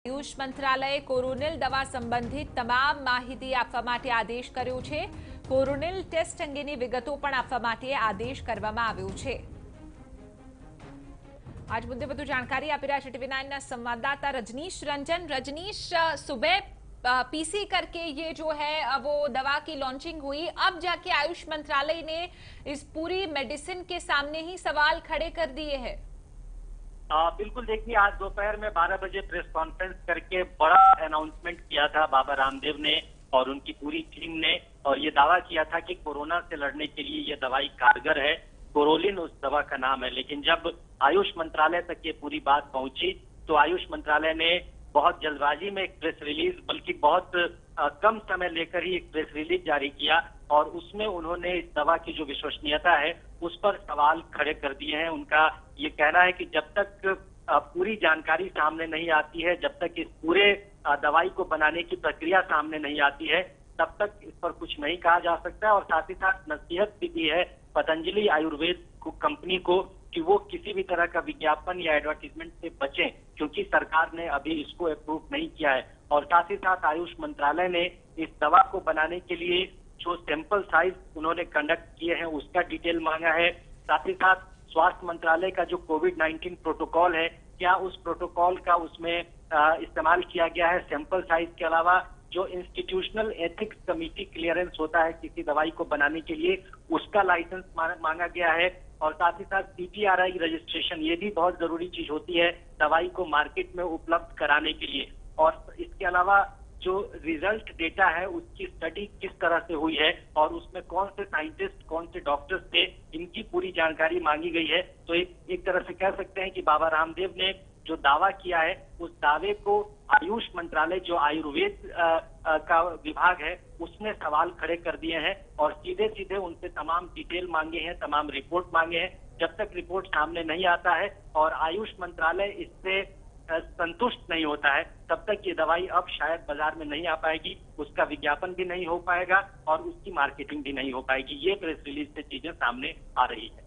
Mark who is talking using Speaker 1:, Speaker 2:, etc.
Speaker 1: આયુષ મંત્રાલયે કોરોનિલ દવા સંબંધિત તમામ માહિતી આપવા માટે આદેશ કર્યો છે। કોરોનિલ ટેસ્ટ અંગેની વિગતો પણ આપવા માટે આદેશ કરવામાં આવ્યો છે। आज मुद्दे વધુ जानकारी આપી રહ્યા છે ટીવી9 संवाददाता रजनीश रंजन। रजनीश, सुबह पीसी करके ये जो है वो दवा की लॉन्चिंग हुई, अब जाके आयुष मंत्रालय ने इस पूरी मेडिसिन के सामने ही सवाल खड़े कर दिए हैं।
Speaker 2: बिल्कुल, देखिए आज दोपहर में 12 बजे प्रेस कॉन्फ्रेंस करके बड़ा अनाउंसमेंट किया था बाबा रामदेव ने और उनकी पूरी टीम ने, और ये दावा किया था कि कोरोना से लड़ने के लिए ये दवाई कारगर है। कोरोलिन उस दवा का नाम है। लेकिन जब आयुष मंत्रालय तक ये पूरी बात पहुंची तो आयुष मंत्रालय ने बहुत जल्दबाजी में एक प्रेस रिलीज, बल्कि बहुत कम समय लेकर ही एक प्रेस रिलीज जारी किया, और उसमें उन्होंने इस दवा की जो विश्वसनीयता है उस पर सवाल खड़े कर दिए हैं। उनका ये कहना है कि जब तक पूरी जानकारी सामने नहीं आती है, जब तक इस पूरे दवाई को बनाने की प्रक्रिया सामने नहीं आती है, तब तक इस पर कुछ नहीं कहा जा सकता। और साथ ही साथ नसीहत भी दी है पतंजलि आयुर्वेद कंपनी को कि वो किसी भी तरह का विज्ञापन या एडवर्टीजमेंट से बचें, क्योंकि सरकार ने अभी इसको अप्रूव नहीं किया है। और साथ ही साथ आयुष मंत्रालय ने इस दवा को बनाने के लिए जो सैंपल साइज उन्होंने कंडक्ट किए हैं उसका डिटेल मांगा है। साथ ही साथ स्वास्थ्य मंत्रालय का जो कोविड-19 प्रोटोकॉल है, क्या उस प्रोटोकॉल का उसमें इस्तेमाल किया गया है। सैंपल साइज के अलावा जो इंस्टीट्यूशनल एथिक्स कमेटी क्लियरेंस होता है किसी दवाई को बनाने के लिए, उसका लाइसेंस मांगा गया है। और साथ ही साथ CTRI रजिस्ट्रेशन, ये भी बहुत जरूरी चीज होती है दवाई को मार्केट में उपलब्ध कराने के लिए। और इसके अलावा जो रिजल्ट डेटा है उसकी स्टडी किस तरह से हुई है और उसमें कौन से साइंटिस्ट, कौन से डॉक्टर्स थे, इनकी पूरी जानकारी मांगी गई है। तो एक तरह से कह सकते हैं कि बाबा रामदेव ने जो दावा किया है उस दावे को आयुष मंत्रालय, जो आयुर्वेद का विभाग है, उसने सवाल खड़े कर दिए हैं और सीधे सीधे उनसे तमाम डिटेल मांगे हैं, तमाम रिपोर्ट मांगे हैं। जब तक रिपोर्ट सामने नहीं आता है और आयुष मंत्रालय इससे संतुष्ट नहीं होता है, तब तक ये दवाई अब शायद बाजार में नहीं आ पाएगी, उसका विज्ञापन भी नहीं हो पाएगा और उसकी मार्केटिंग भी नहीं हो पाएगी। ये प्रेस रिलीज से चीजें सामने आ रही है।